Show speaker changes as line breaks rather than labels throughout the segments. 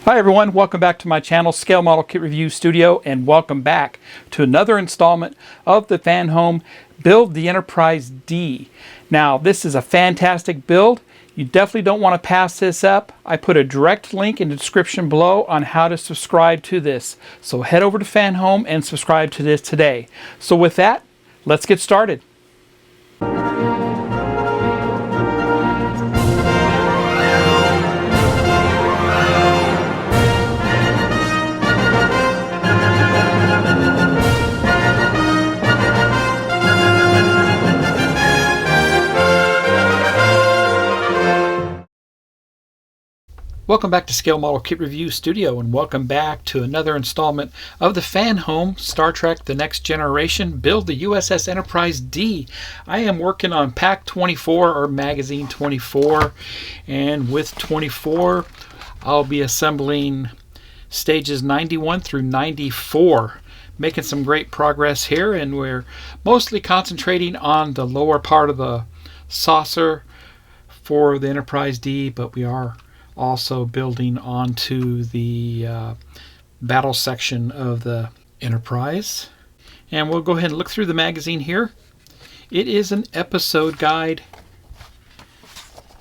Hi everyone, welcome back to my channel, Scale Model Kit Review Studio, and welcome back to another installment of the FanHome Build the Enterprise D. Now, this is a fantastic build. You definitely don't want to pass this up. I put a direct link in the description below on how to subscribe to this. So head over to FanHome and subscribe to this today. So with that, let's get started. Welcome back to Scale Model Kit Review Studio, and welcome back to another installment of the FanHome Star Trek The Next Generation Build the U.S.S Enterprise D. I am working on Pack 24 or Magazine 24, and with 24 I'll be assembling stages 91 through 94. Making some great progress here, and we're mostly concentrating on the lower part of the saucer for the Enterprise D, but we are also building onto the battle section of the Enterprise. And we'll go ahead and look through the magazine here. It is an episode guide,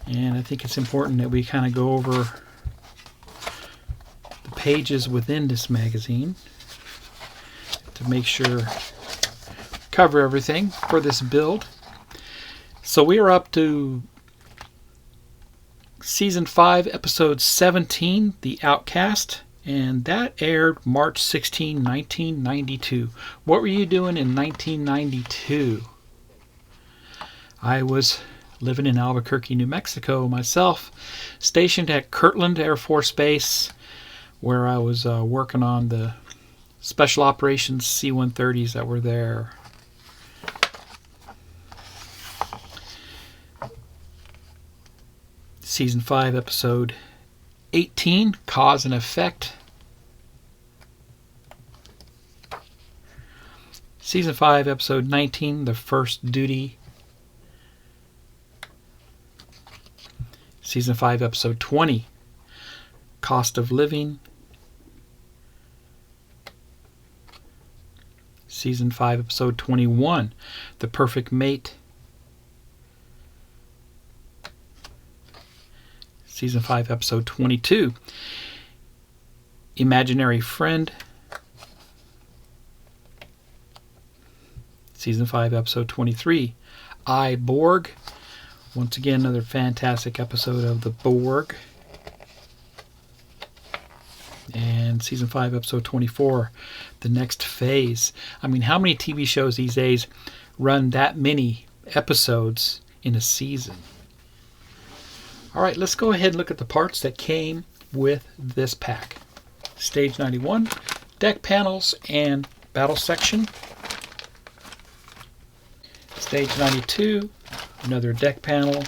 and I think it's important that we kind of go over the pages within this magazine to make sure we cover everything for this build. So we are up to Season 5, Episode 17, The Outcast, and that aired March 16, 1992. What were you doing in 1992? I was living in Albuquerque, New Mexico myself, stationed at Kirtland Air Force Base, where I was working on the Special Operations C-130s that were there. Season 5, Episode 18, Cause and Effect. Season 5, Episode 19, The First Duty. Season 5, Episode 20, Cost of Living. Season 5, Episode 21, The Perfect Mate. Season 5, Episode 22, Imaginary Friend. Season 5, Episode 23, I, Borg. Once again, another fantastic episode of the Borg. And Season 5, Episode 24, The Next Phase. I mean, how many TV shows these days run that many episodes in a season? All right, let's go ahead and look at the parts that came with this pack. Stage 91, deck panels and battle section. Stage 92, another deck panel.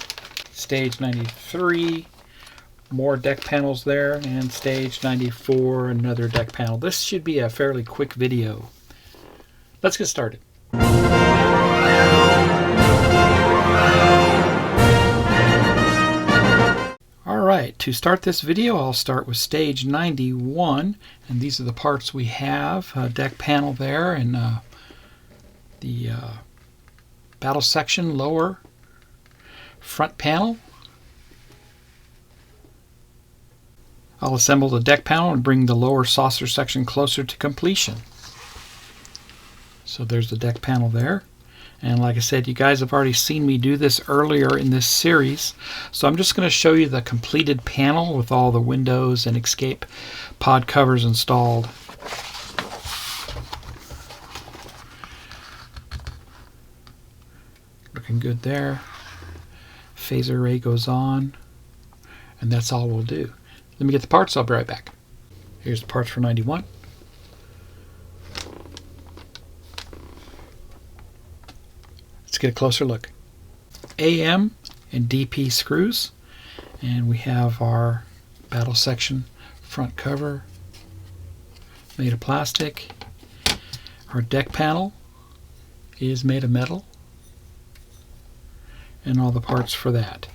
Stage 93, more deck panels there. And stage 94, another deck panel. This should be a fairly quick video. Let's get started. Alright, to start this video, I'll start with stage 91, and these are the parts we have. Deck panel there, and the battle section lower, front panel. I'll assemble the deck panel and bring the lower saucer section closer to completion. So there's the deck panel there. And like I said, you guys have already seen me do this earlier in this series. So I'm just going to show you the completed panel with all the windows and escape pod covers installed. Looking good there. Phasor array goes on. And that's all we'll do. Let me get the parts, I'll be right back. Here's the parts for 91. Let's get a closer look. AM and DP screws, and we have our battle section front cover made of plastic. Our deck panel is made of metal, and all the parts for that.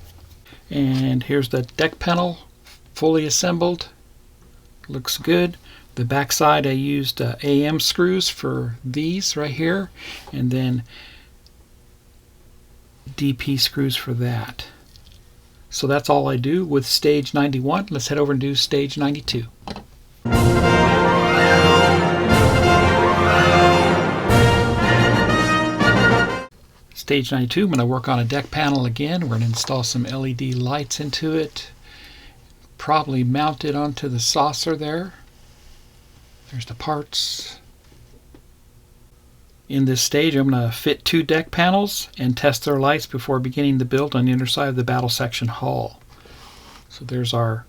And here's the deck panel fully assembled. Looks good. The back side I used AM screws for these right here, and then DP screws for that. So that's all I do with stage 91. Let's head over and do stage 92. Stage 92, I'm going to work on a deck panel again. We're going to install some LED lights into it. Probably mount it onto the saucer there. There's the parts. In this stage, I'm going to fit 2 deck panels and test their lights before beginning the build on the underside of the battle section hull. So there's our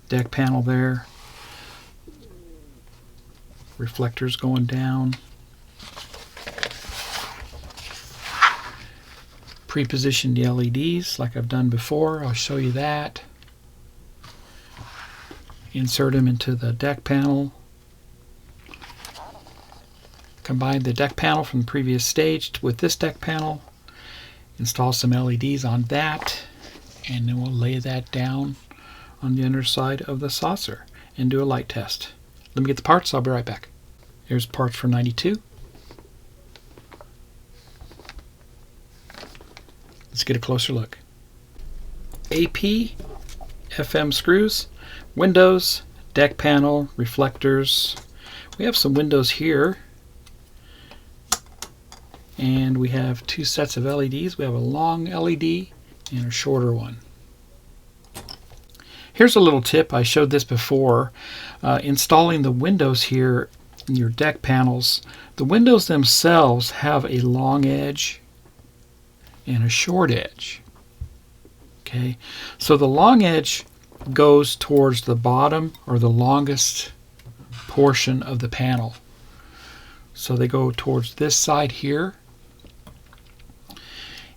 deck panel there. Reflectors going down. Pre-positioned the LEDs like I've done before. I'll show you that. Insert them into the deck panel. Combine the deck panel from the previous stage with this deck panel. Install some LEDs on that, and then we'll lay that down on the underside of the saucer and do a light test. Let me get the parts. I'll be right back. Here's parts for 92. Let's get a closer look. AP, FM screws, windows, deck panel, reflectors. We have some windows here. And we have 2 sets of LEDs. We have a long LED and a shorter one. Here's a little tip. I showed this before. Installing the windows here in your deck panels. The windows themselves have a long edge and a short edge. Okay, so the long edge goes towards the bottom or the longest portion of the panel. So they go towards this side here.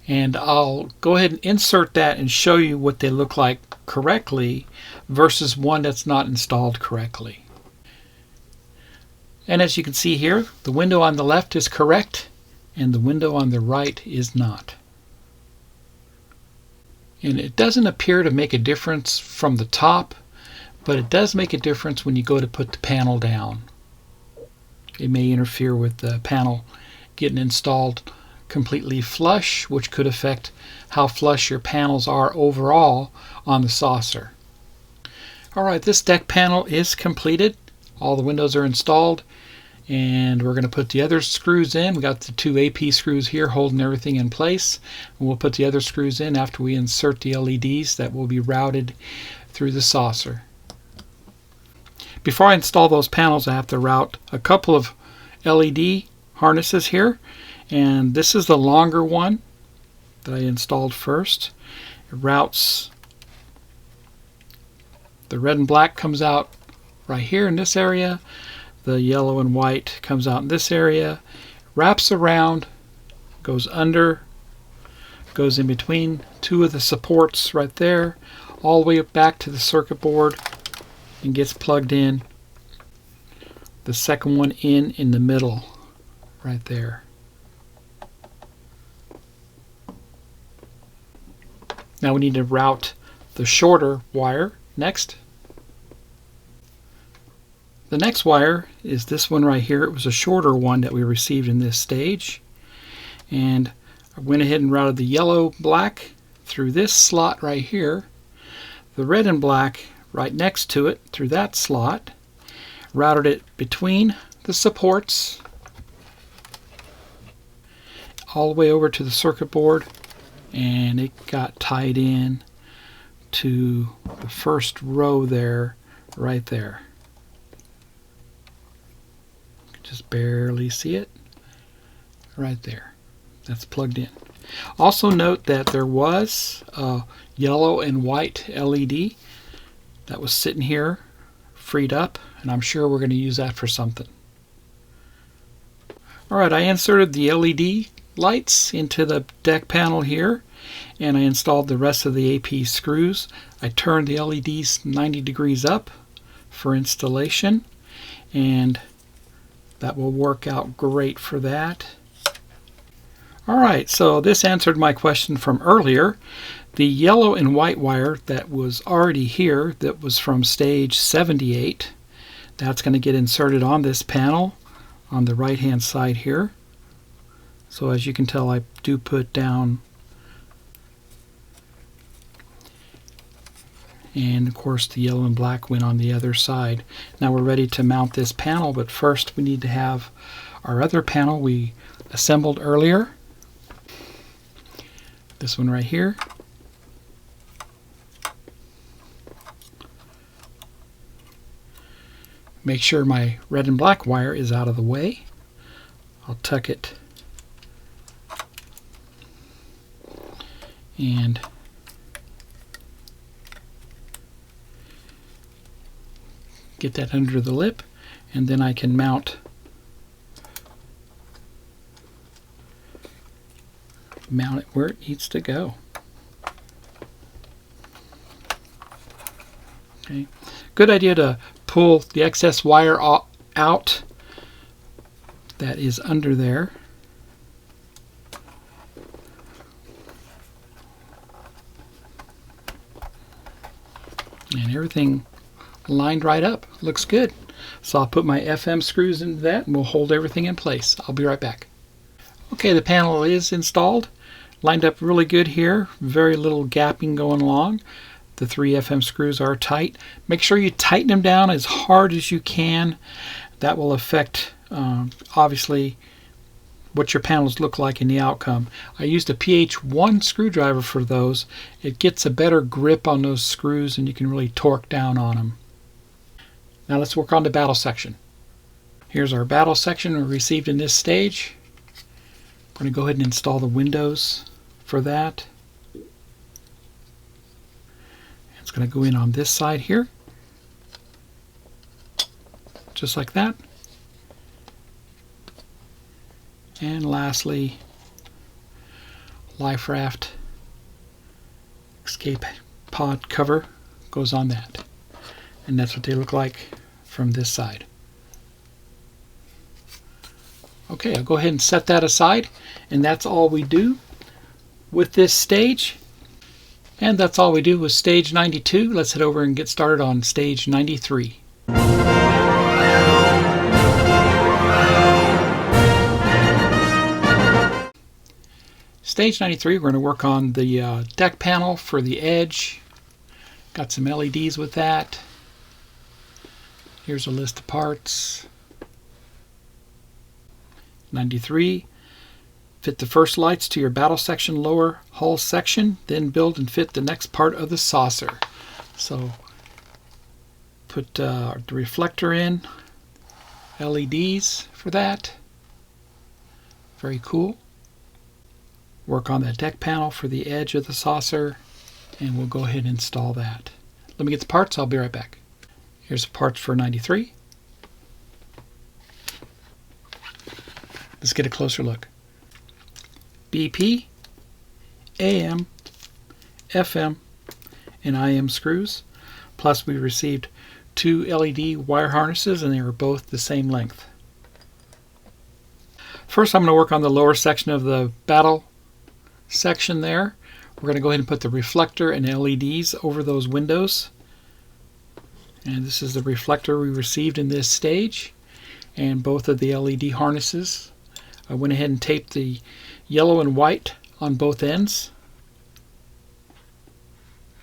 And I'll go ahead and insert that and show you what they look like correctly versus one that's not installed correctly. And as you can see here, the window on the left is correct and the window on the right is not. And it doesn't appear to make a difference from the top, but it does make a difference when you go to put the panel down. It may interfere with the panel getting installed completely flush, which could affect how flush your panels are overall on the saucer. Alright, this deck panel is completed. All the windows are installed, and we're going to put the other screws in. We got the 2 AP screws here holding everything in place, and we'll put the other screws in after we insert the LEDs that will be routed through the saucer. Before I install those panels, I have to route a couple of LED harnesses here. And this is the longer one that I installed first. It routes, the red and black comes out right here in this area. The yellow and white comes out in this area. Wraps around, goes under, goes in between 2 of the supports right there, all the way back to the circuit board and gets plugged in. The second one in the middle right there. Now we need to route the shorter wire next. The next wire is this one right here. It was a shorter one that we received in this stage. And I went ahead and routed the yellow black through this slot right here. The red and black right next to it through that slot. Routed it between the supports all the way over to the circuit board. And it got tied in to the first row there, right there. You can just barely see it right there. That's plugged in. Also note that there was a yellow and white LED that was sitting here freed up, and I'm sure we're going to use that for something. Alright, I inserted the LED lights into the deck panel here, and I installed the rest of the AP screws. I turned the LEDs 90 degrees up for installation, and that will work out great for that. Alright, so this answered my question from earlier. The yellow and white wire that was already here, that was from stage 78, that's going to get inserted on this panel on the right hand side here. So as you can tell, I do put down, and of course the yellow and black went on the other side. Now we're ready to mount this panel, but first we need to have our other panel we assembled earlier. This one right here. Make sure my red and black wire is out of the way. I'll tuck it and get that under the lip, and then I can mount it where it needs to go. Okay. Good idea to pull the excess wire out that is under there. And everything lined right up. Looks good. So I'll put my FM screws into that and we'll hold everything in place. I'll be right back. Okay, the panel is installed. Lined up really good here. Very little gapping going along. The 3 FM screws are tight. Make sure you tighten them down as hard as you can. That will affect, obviously, what your panels look like in the outcome. I used a PH1 screwdriver for those. It gets a better grip on those screws and you can really torque down on them. Now let's work on the battle section. Here's our battle section we received in this stage. I'm going to go ahead and install the windows for that. It's going to go in on this side here, just like that. And lastly, life raft escape pod cover goes on that. And that's what they look like from this side. Okay, I'll go ahead and set that aside, and that's all we do with this stage. And that's all we do with stage 92. Let's head over and get started on stage 93. Stage 93, we're going to work on the deck panel for the edge. Got some LEDs with that. Here's a list of parts. 93. Fit the first lights to your battle section lower hull section, then build and fit the next part of the saucer. So put the reflector in, LEDs for that. Very cool. Work on that deck panel for the edge of the saucer, and we'll go ahead and install that. Let me get the parts, I'll be right back. Here's the parts for 93. Let's get a closer look. BP, AM, FM, and IM screws. Plus we received 2 LED wire harnesses, and they were both the same length. First I'm going to work on the lower section of the battle section there. We're going to go ahead and put the reflector and LEDs over those windows. And this is the reflector we received in this stage, and both of the LED harnesses. I went ahead and taped the yellow and white on both ends,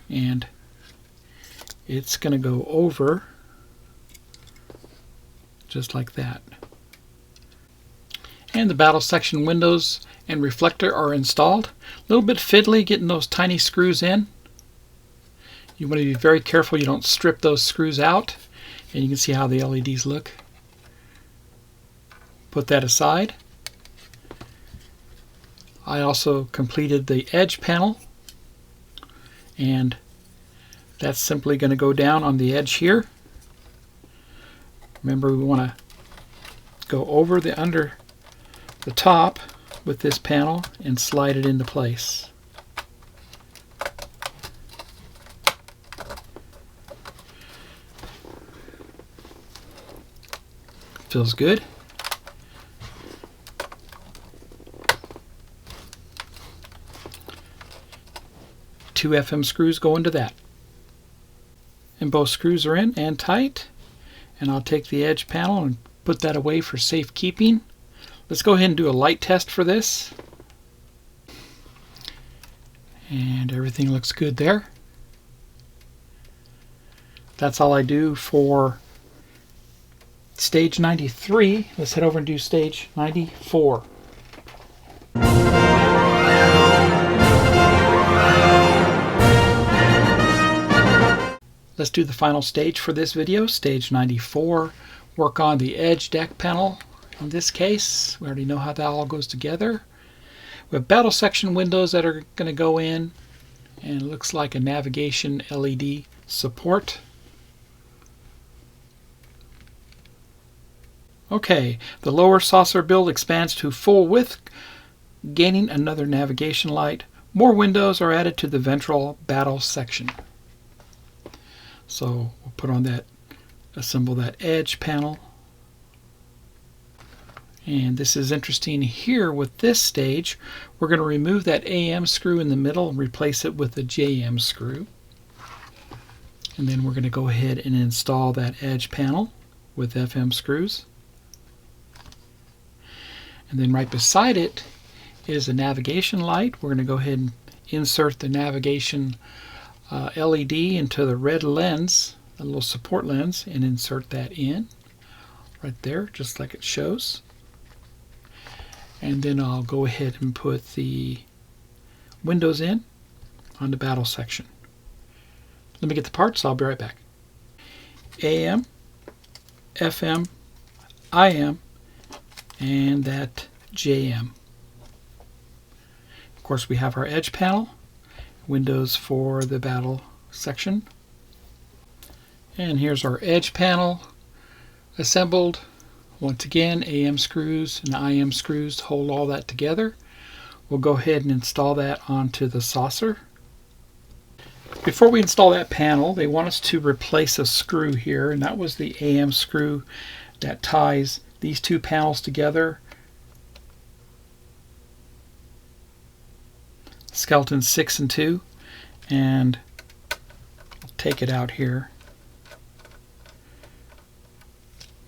and it's going to go over just like that. And the battle section windows and reflector are installed. A little bit fiddly getting those tiny screws in. You want to be very careful you don't strip those screws out, and you can see how the LEDs look. Put that aside. I also completed the edge panel, and that's simply going to go down on the edge here. Remember, we want to go over the under the top with this panel and slide it into place. Feels good. 2 FM screws go into that. And both screws are in and tight. And I'll take the edge panel and put that away for safekeeping. Let's go ahead and do a light test for this. And everything looks good there. That's all I do for stage 93. Let's head over and do stage 94. Let's do the final stage for this video, stage 94. Work on the edge deck panel. In this case, we already know how that all goes together. We have battle section windows that are going to go in, and it looks like a navigation LED support. Okay, the lower saucer build expands to full width, gaining another navigation light. More windows are added to the ventral battle section. So we'll put on that, assemble that edge panel. And this is interesting here with this stage. We're going to remove that AM screw in the middle and replace it with a JM screw. And then we're going to go ahead and install that edge panel with FM screws. And then right beside it is a navigation light. We're going to go ahead and insert the navigation LED into the red lens, a little support lens, and insert that in right there, just like it shows. And then I'll go ahead and put the windows in on the battle section. Let me get the parts. I'll be right back. AM, FM, IM, and that JM. Of course, we have our edge panel, windows for the battle section. And here's our edge panel assembled. Once again, AM screws and IM screws hold all that together. We'll go ahead and install that onto the saucer. Before we install that panel, they want us to replace a screw here, and that was the AM screw that ties these two panels together. Skeleton 6 and 2, and I'll take it out here.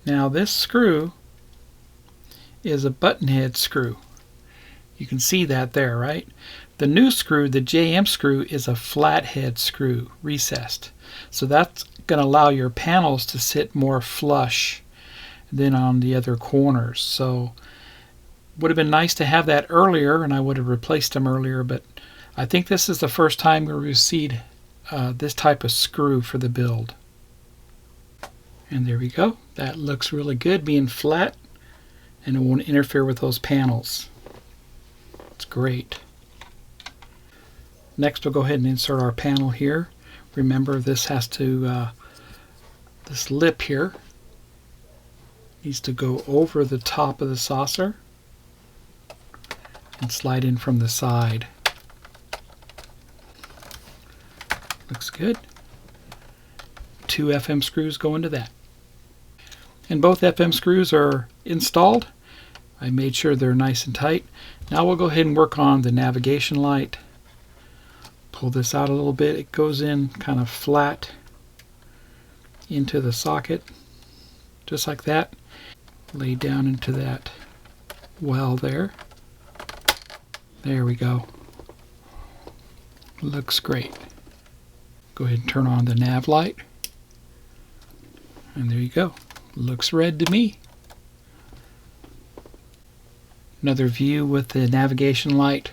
Now this screw is a button head screw. You can see that there, right? The new screw, the JM screw, is a flat head screw, recessed. So that's going to allow your panels to sit more flush than on the other corners. So would have been nice to have that earlier, and I would have replaced them earlier, but I think this is the first time we received this type of screw for the build. And there we go. That looks really good being flat, and it won't interfere with those panels. It's great. Next we'll go ahead and insert our panel here. Remember, this has to, this lip here needs to go over the top of the saucer and slide in from the side. Looks good. 2 FM screws go into that. And both FM screws are installed. I made sure they're nice and tight. Now we'll go ahead and work on the navigation light. Pull this out a little bit. It goes in kind of flat into the socket, just like that. Lay down into that well there. There we go. Looks great. Go ahead and turn on the nav light. And there you go. Looks red to me. Another view with the navigation light.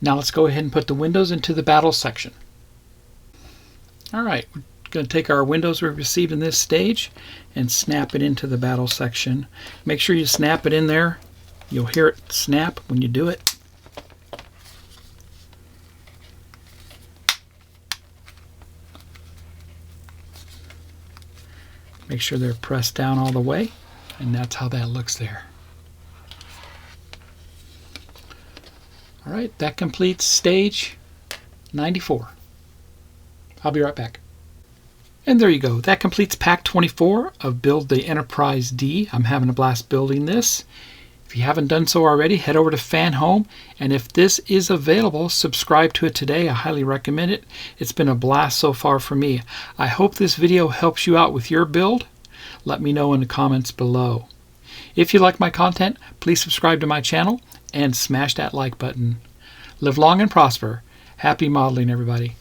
Now let's go ahead and put the windows into the battle section. Alright, we're going to take our windows we received in this stage and snap it into the battle section. Make sure you snap it in there. You'll hear it snap when you do it. Make sure they're pressed down all the way, and that's how that looks there. Alright, that completes stage 94. I'll be right back. And there you go. That completes pack 24 of Build the Enterprise D. I'm having a blast building this. If you haven't done so already, head over to FanHome, and if this is available, subscribe to it today. I highly recommend it. It's been a blast so far for me. I hope this video helps you out with your build. Let me know in the comments below. If you like my content, please subscribe to my channel and smash that like button. Live long and prosper. Happy modeling, everybody.